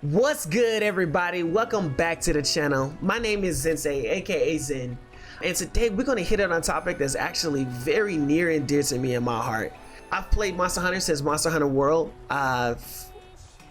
What's good, everybody? Welcome back to the channel. My name is Sensei, aka Zen, and today we're going to hit on a topic that's actually very near and dear to me in my heart. I've played Monster Hunter since Monster Hunter World. I've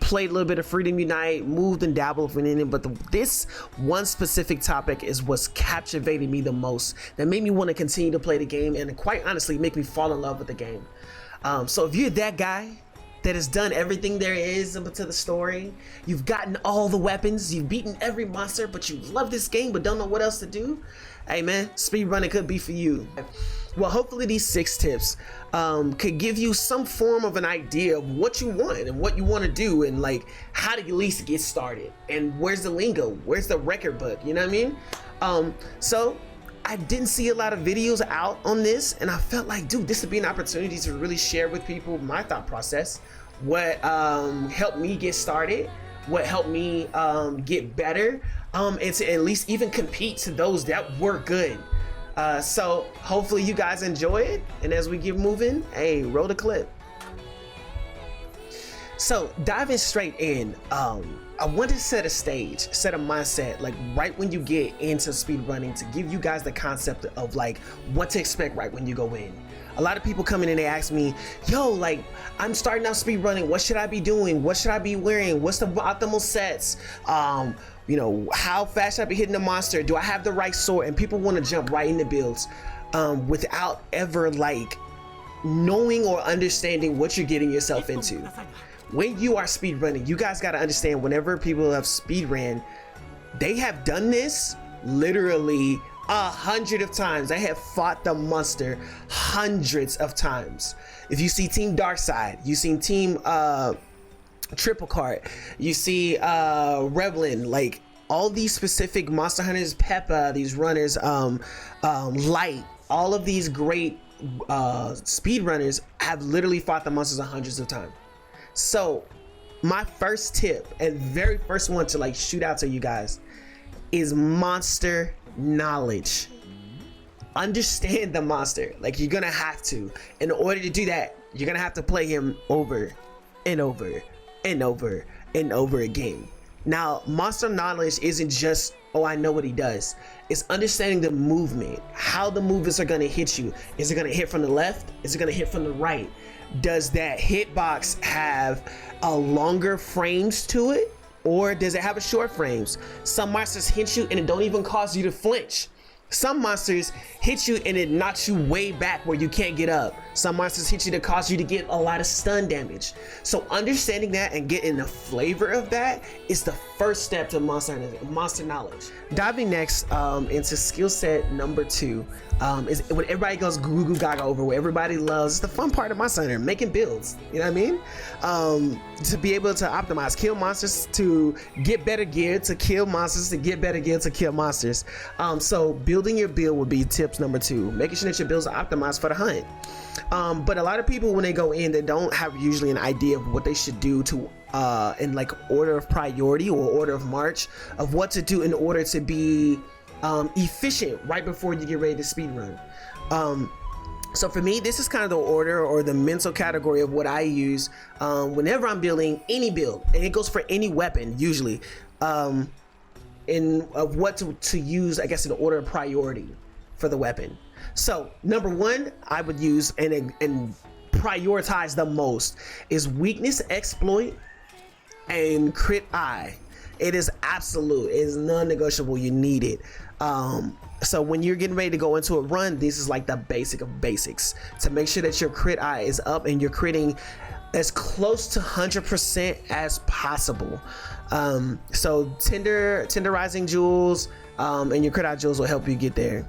played a little bit of Freedom Unite, moved and dabbled in it, but this one specific topic is what's captivated me the most, that made me want to continue to play the game and quite honestly make me fall in love with the game. So if you're that guy that has done everything there is to the story, you've gotten all the weapons, you've beaten every monster, but you love this game but don't know what else to do, hey man, speedrunning could be for you. Well, hopefully these 6 tips could give you some form of an idea of what you want and what you want to do, and like how to at least get started, and where's the lingo, where's the record book, you know what I mean? So I didn't see a lot of videos out on this, and I felt like, dude, this would be an opportunity to really share with people my thought process, what helped me get started, what helped me get better, and to at least even compete to those that were good. So hopefully you guys enjoy it, and as we get moving, hey, roll the clip. So diving straight in, I want to set a stage, set a mindset, like right when you get into speedrunning, to give you guys the concept of like what to expect right when you go in. A lot of people come in and they ask me, yo, like I'm starting out speedrunning, what should I be doing? What should I be wearing? What's the optimal sets? You know, how fast should I be hitting the monster? Do I have the right sword? And people want to jump right into builds without ever like knowing or understanding what you're getting yourself into. When you are speedrunning, you guys got to understand, whenever people have speedrun, they have done this literally 100 of times. They have fought the monster hundreds of times. If you see Team Darkside, you seen Team Triple Cart, you see Revlin, like all these specific Monster Hunters, Peppa, these runners, Light, all of these great speedrunners have literally fought the monsters hundreds of times. So my first tip, and very first one to like shoot out to you guys, is monster knowledge. Understand the monster. Like, you're gonna have to. In order to do that, you're gonna have to play him over and over and over and over again. Now, monster knowledge isn't just, oh, I know what he does. It's understanding the movement, how the movements are gonna hit you. Is it gonna hit from the left? Is it gonna hit from the right? Does that hitbox have a longer frames to it, or does it have a short frames? Some monsters hit you and it don't even cause you to flinch. Some monsters hit you and it knocks you way back where you can't get up. Some monsters hit you to cause you to get a lot of stun damage. So understanding that and getting the flavor of that is the first step to monster knowledge. Diving next into skill set number 2 is when everybody goes goo goo gaga over, what everybody loves. It's the fun part of Monster Hunter, making builds, you know what I mean? To be able to optimize, kill monsters to get better gear, to kill monsters to get better gear, to kill monsters. So building your build would be tips number 2, making sure that your builds are optimized for the hunt. But a lot of people, when they go in, they don't have usually an idea of what they should do to in like order of priority or order of march of what to do in order to be efficient right before you get ready to speedrun. So for me, this is kind of the order or the mental category of what I use whenever I'm building any build, and it goes for any weapon usually, in of what to use, I guess, in order of priority for the weapon. So number 1 I would use and prioritize the most is weakness exploit and crit eye. It is absolute, it is non-negotiable, you need it. So when you're getting ready to go into a run, this is like the basic of basics, to make sure that your crit eye is up and you're critting as close to 100% as possible. So tenderizing jewels and your crit eye jewels will help you get there.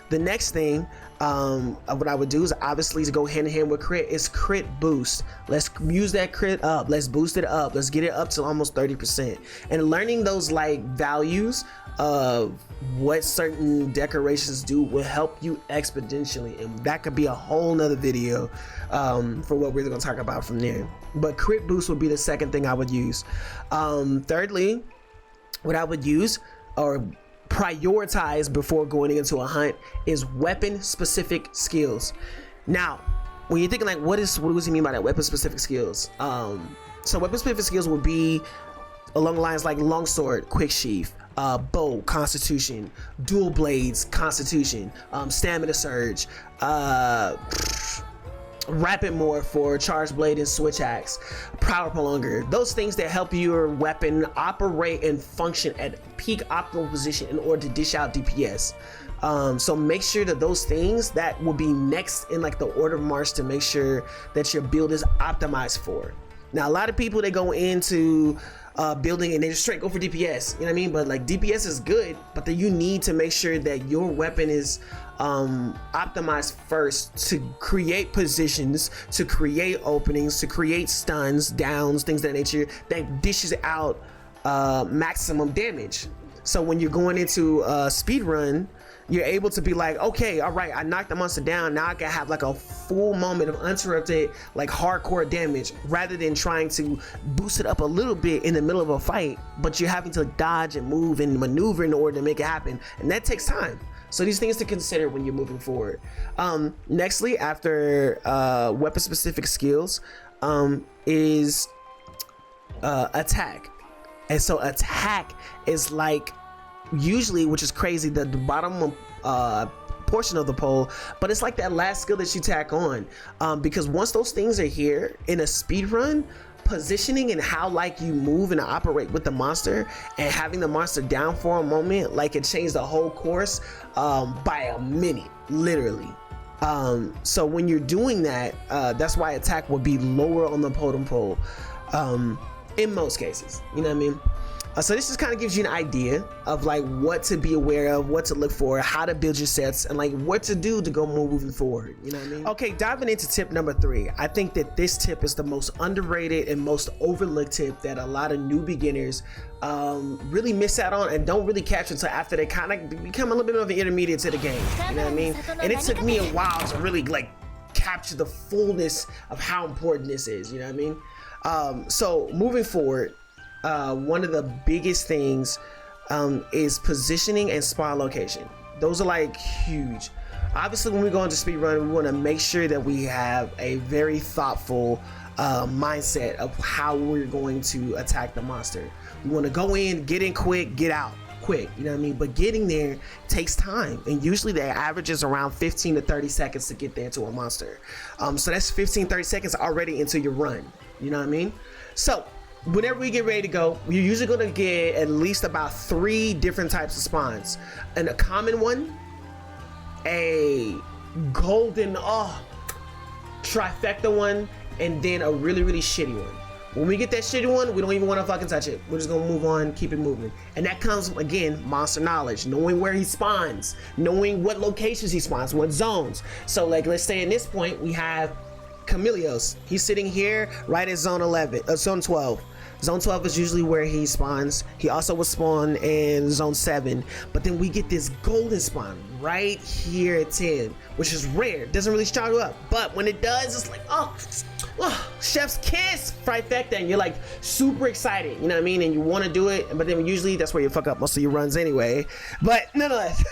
The next thing what I would do is obviously to go hand in hand with crit is crit boost. Let's use that crit up, let's boost it up, let's get it up to almost 30%, and learning those like values of what certain decorations do will help you exponentially, and that could be a whole nother video for what we're going to talk about from there. But crit boost would be the second thing I would use. Thirdly, what I would use or prioritize before going into a hunt is weapon specific skills. Now, when you're thinking like, what does he mean by that, weapon specific skills? So weapon specific skills would be along the lines like longsword, quick sheath, bow, constitution, dual blades, constitution, stamina surge, rapid more for charge blade and switch axe, power prolonger, those things that help your weapon operate and function at peak optimal position in order to dish out DPS. So make sure that those things that will be next in like the order of march to make sure that your build is optimized for. Now a lot of people, they go into building and they just straight go for DPS, you know what I mean? But like DPS is good, but then you need to make sure that your weapon is optimized first to create positions, to create openings, to create stuns, downs, things of that nature that dishes out maximum damage. So when you're going into a speed run, you're able to be like, okay, all right, I knocked the monster down, now I can have like a full moment of uninterrupted like hardcore damage, rather than trying to boost it up a little bit in the middle of a fight, but you're having to dodge and move and maneuver in order to make it happen, and that takes time. So these things to consider when you're moving forward. Nextly, after weapon specific skills, is attack. And so attack is like, usually, which is crazy, the bottom portion of the pole, but it's like that last skill that you tack on, because once those things are here in a speed run, positioning and how like you move and operate with the monster and having the monster down for a moment, like it changed the whole course by a minute, literally. So when you're doing that, that's why attack will be lower on the totem pole in most cases, you know what I mean? So this just kind of gives you an idea of like what to be aware of, what to look for, how to build your sets, and like what to do to go more moving forward, you know what I mean? Okay, diving into tip number 3. I think that this tip is the most underrated and most overlooked tip that a lot of new beginners really miss out on and don't really catch until after they kind of become a little bit of an intermediate to the game, you know what I mean? And it took me a while to really like capture the fullness of how important this is, you know what I mean? So moving forward, one of the biggest things is positioning and spawn location. Those are like huge. Obviously, when we go into speedrun, we want to make sure that we have a very thoughtful mindset of how we're going to attack the monster. We want to go in, get in quick, get out quick, you know what I mean? But getting there takes time, and usually the average is around 15 to 30 seconds to get there to a monster. So that's 15-30 seconds already into your run, you know what I mean? So whenever we get ready to go, we're usually going to get at least about 3 different types of spawns. And a common one, a golden trifecta one, and then a really shitty one. When we get that shitty one, we don't even want to fucking touch it. We're just gonna move on, keep it moving. And that comes, again, monster knowledge, knowing where he spawns, knowing what locations he spawns, what zones. So like, let's say in this point, we have Camilios. He's sitting here right at zone 12. Zone 12 is usually where he spawns. He also will spawn in zone 7, but then we get this golden spawn right here at 10, which is rare. Doesn't really start you up, but when it does, it's like, oh, chef's kiss, trifecta, and you're like super excited, you know what I mean? And you want to do it, but then usually that's where you fuck up most of your runs anyway. But nonetheless,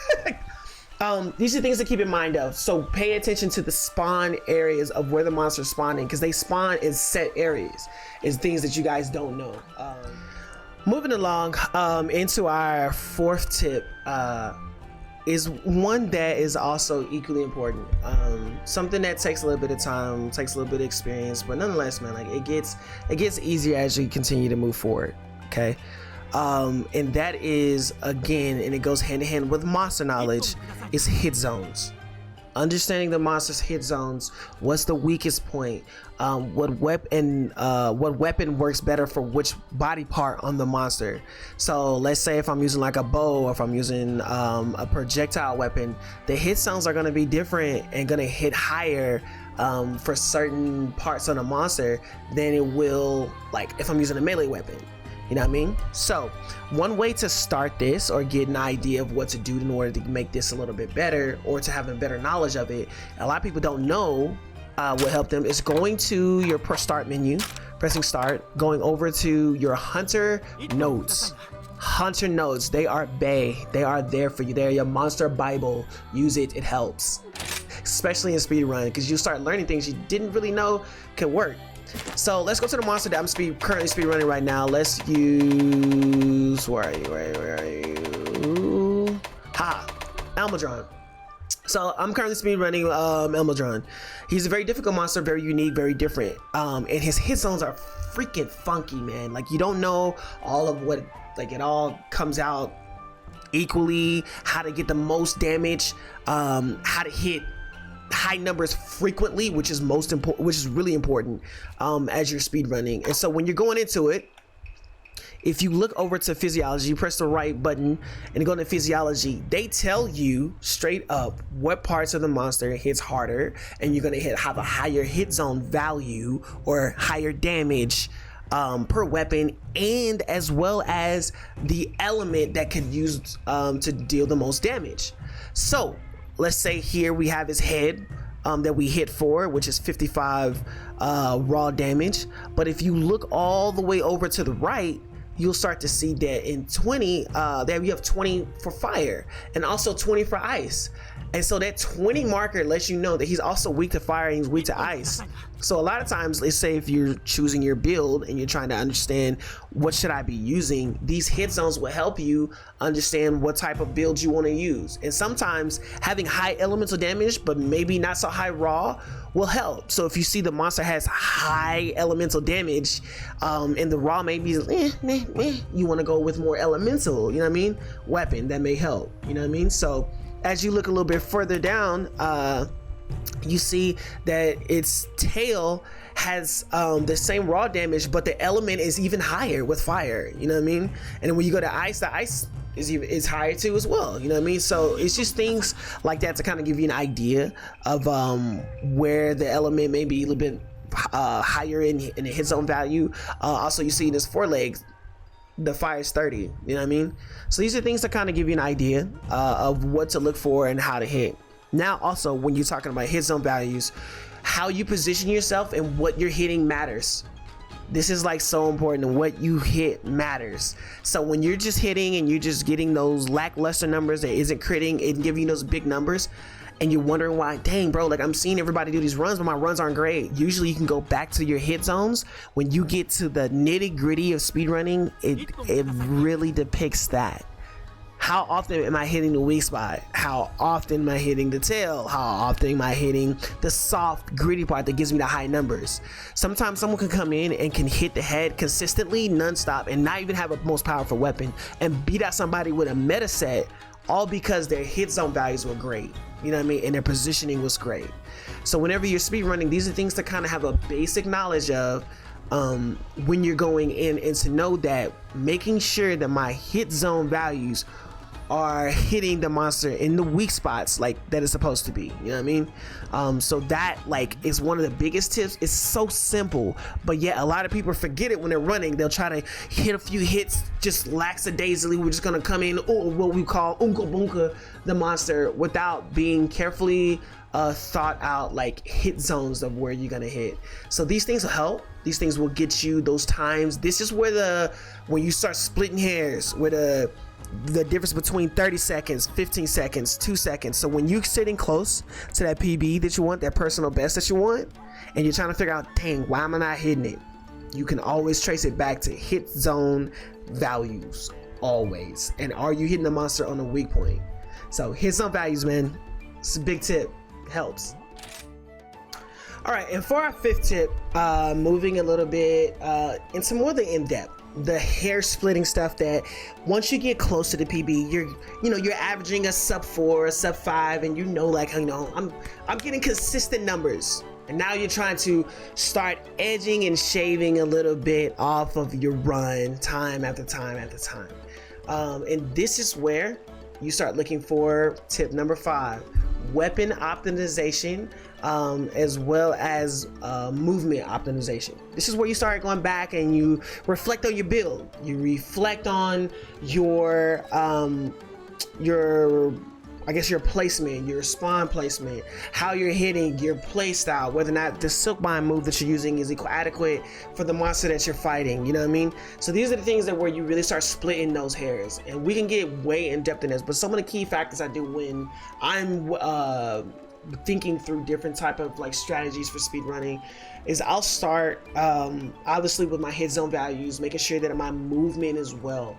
these are things to keep in mind of. So pay attention to the spawn areas of where the monster's spawning, because they spawn in set areas. It's things that you guys don't know. Moving along into our 4th tip is one that is also equally important. Something that takes a little bit of time, takes a little bit of experience, but nonetheless, man, like it gets easier as you continue to move forward. Okay. And that is, again, and it goes hand in hand with monster knowledge, is hit zones. Understanding the monster's hit zones, what's the weakest point, what weapon works better for which body part on the monster. So let's say if I'm using like a bow, or if I'm using a projectile weapon, the hit zones are going to be different and going to hit higher for certain parts on the monster than it will like if I'm using a melee weapon. You know what I mean? So one way to start this or get an idea of what to do in order to make this a little bit better, or to have a better knowledge of it, a lot of people don't know what help them, is going to your start menu, pressing start, going over to your hunter nodes. Hunter nodes, they are they are there for you. They're your monster bible. Use it, it helps, especially in speedrun, because you start learning things you didn't really know can work. So let's go to the monster that I'm currently speed running right now. Let's use, where are you? Ha, Elmadron. So I'm currently speed running Elmadron. He's a very difficult monster, very unique, very different. And his hit zones are freaking funky, man. Like, you don't know all of what, like, it all comes out equally, how to get the most damage, how to hit high numbers frequently, which is really important as you're speed running. And so when you're going into it, if you look over to physiology, you press the right button and go to physiology, they tell you straight up what parts of the monster hits harder, and you're going to have a higher hit zone value or higher damage per weapon, and as well as the element that could use to deal the most damage. So let's say here we have his head that we hit for, which is 55 raw damage. But if you look all the way over to the right, you'll start to see that in 20 there you have 20 for fire and also 20 for ice. And so that 20 marker lets you know that he's also weak to fire and he's weak to ice. So a lot of times, let's say if you're choosing your build and you're trying to understand what should I be using, these hit zones will help you understand what type of build you want to use. And sometimes having high elemental damage but maybe not so high raw will help. So if you see the monster has high elemental damage and the raw maybe you want to go with more elemental, you know what I mean, weapon that may help, you know what I mean. So as you look a little bit further down, you see that its tail has the same raw damage, but the element is even higher with fire, you know what I mean. And then when you go to ice, the ice is higher too as well, you know what I mean. So it's just things like that to kind of give you an idea of where the element may be a little bit higher in the hit zone value. Also, you see in his forelegs, the fire is 30, you know what I mean. So these are things to kind of give you an idea of what to look for and how to hit. Now also, when you're talking about hit zone values, how you position yourself and what you're hitting matters. This is like so important, and what you hit matters. So when you're just hitting and you're just getting those lackluster numbers that isn't critting and giving you those big numbers, and you're wondering why, dang bro, like I'm seeing everybody do these runs but my runs aren't great. Usually you can go back to your hit zones. When you get to the nitty gritty of speedrunning, it really depicts that. How often am I hitting the weak spot? How often am I hitting the tail? How often am I hitting the soft, gritty part that gives me the high numbers? Sometimes someone can come in and can hit the head consistently, non-stop, and not even have a most powerful weapon and beat out somebody with a meta set, all because their hit zone values were great, you know what I mean, and their positioning was great. So whenever you're speedrunning, these are things to kind of have a basic knowledge of when you're going in, and to know that making sure that my hit zone values are hitting the monster in the weak spots like that is supposed to be, you know what I mean. So that like is one of the biggest tips. It's so simple, but yet a lot of people forget it when they're running. They'll try to hit a few hits just lackadaisically. We're just gonna come in, what we call unka bunka the monster, without being carefully thought out like hit zones of where you're gonna hit. So these things will help. These things will get you those times. This is where when you start splitting hairs, where the difference between 30 seconds, 15 seconds, 2 seconds. So when you're sitting close to that PB that you want, that personal best that you want, and you're trying to figure out, dang, why am I not hitting it? You can always trace it back to hit zone values, always. And are you hitting the monster on a weak point? So hit zone values, man, it's a big tip, helps. All right, and for our fifth tip, moving a little bit into more the in-depth, the hair splitting stuff that once you get close to the PB, you're averaging a sub 4, a sub 5, and I'm getting consistent numbers. And now you're trying to start edging and shaving a little bit off of your run time after time after time. And this is where you start looking for tip number 5, weapon optimization, as well as movement optimization. This is where you start going back and you reflect on your build. You reflect on your placement, your spawn placement, how you're hitting, your play style, whether or not the silkbind move that you're using is adequate for the monster that you're fighting, you know what I mean? So these are the things that where you really start splitting those hairs, and we can get way in depth in this, but some of the key factors I do when I'm thinking through different type of like strategies for speed running is I'll start obviously with my hit zone values, making sure that my movement as well.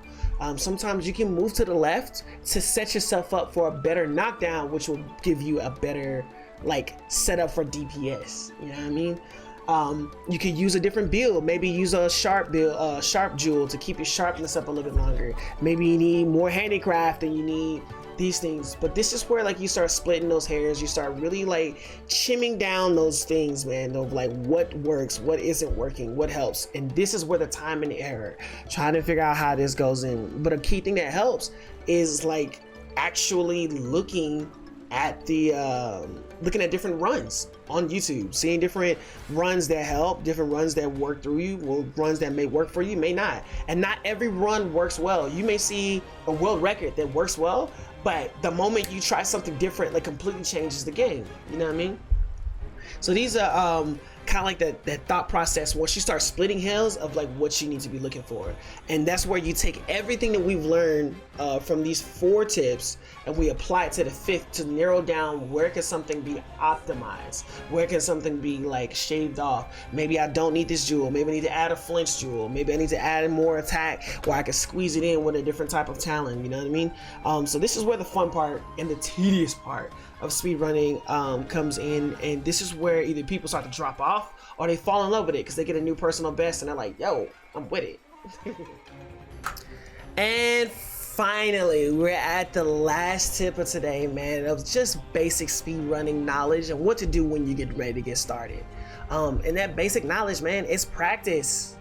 Sometimes you can move to the left to set yourself up for a better knockdown, which will give you a better like setup for DPS. You know what I mean? You could use a different build, maybe use a sharp build, sharp jewel to keep your sharpness up a little bit longer. Maybe you need more handicraft than you need these things. But this is where like you start splitting those hairs, you start really like chimming down those things, man, of like what works, what isn't working, what helps. And this is where the time and error, trying to figure out how this goes in. But a key thing that helps is like actually looking at the looking at different runs on YouTube, seeing different runs that help, different runs that work through you, well, runs that may work for you, may not. And not every run works well. You may see a world record that works well, but the moment you try something different, like completely changes the game. You know what I mean? So these are kind of like that thought process once you start splitting hairs of like what you need to be looking for. And that's where you take everything that we've learned from these 4 tips and we apply it to the 5th to narrow down where can something be optimized, where can something be like shaved off. Maybe I don't need this jewel, maybe I need to add a flinch jewel, maybe I need to add more attack where I can squeeze it in with a different type of talent. You know what I mean? So this is where the fun part and the tedious part of speedrunning comes in, and this is where either people start to drop off or they fall in love with it because they get a new personal best and they're like, yo, I'm with it. And finally, we're at the last tip of today, man, of just basic speedrunning knowledge and what to do when you get ready to get started. And that basic knowledge, man, is practice.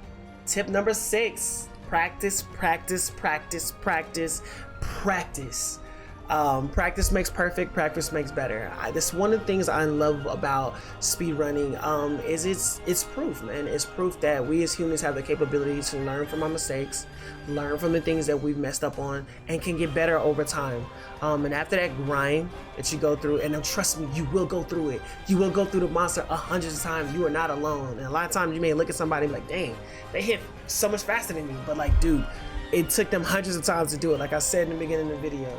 Tip number 6, practice, practice, practice, practice, practice. Practice makes perfect, practice makes better. That's one of the things I love about speedrunning, is it's proof, man. It's proof that we as humans have the capability to learn from our mistakes, learn from the things that we've messed up on, and can get better over time. And after that grind that you go through, and trust me, you will go through it. You will go through the monster hundreds of times. You are not alone. And a lot of times you may look at somebody and be like, dang, they hit so much faster than me. But like, dude, it took them hundreds of times to do it. Like I said in the beginning of the video.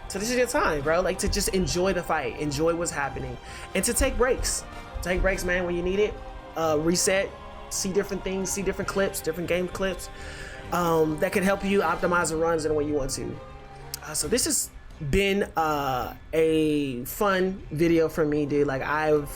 So this is your time, bro. Like to just enjoy the fight, enjoy what's happening, and to take breaks. Take breaks, man, when you need it. Reset, see different things, see different clips, different game clips that can help you optimize the runs in the way you want to. So this has been a fun video for me, dude. Like I've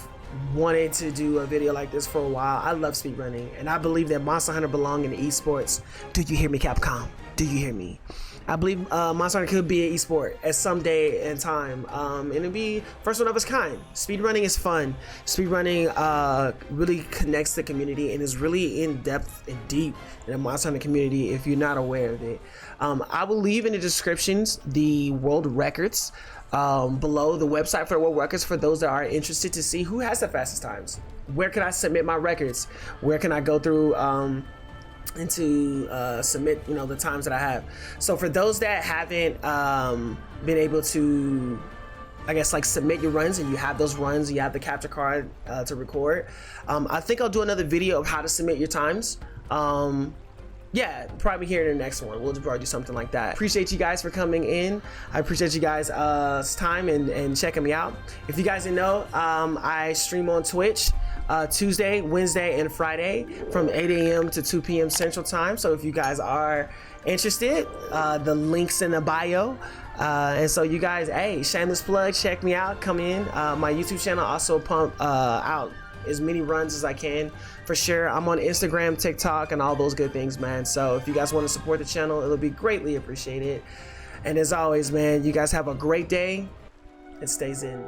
wanted to do a video like this for a while. I love speedrunning, and I believe that Monster Hunter belong in esports. Do you hear me, Capcom? Do you hear me? I believe Monster Hunter could be an esport at some day and time, and it'll be first one of its kind. Speedrunning is fun. Speedrunning really connects the community and is really in depth and deep in the Monster Hunter community if you're not aware of it. I will leave in the descriptions the world records below, the website for the world records for those that are interested to see who has the fastest times. Where can I submit my records? Where can I go through and to submit, you know, the times that I have. So for those that haven't been able to, I guess, like submit your runs, and you have those runs, you have the capture card to record, I think I'll do another video of how to submit your times. Yeah, probably here in the next one. We'll probably do something like that. Appreciate you guys for coming in. I appreciate you guys' time and checking me out. If you guys didn't know, I stream on Twitch Tuesday, Wednesday, and Friday from 8 a.m. to 2 p.m. Central Time. So if you guys are interested, the link's in the bio. And so you guys, hey, shameless plug, check me out, come in. My YouTube channel also pump out as many runs as I can, for sure. I'm on Instagram, TikTok, and all those good things, man. So if you guys want to support the channel, it'll be greatly appreciated. And as always, man, you guys have a great day and stay zen.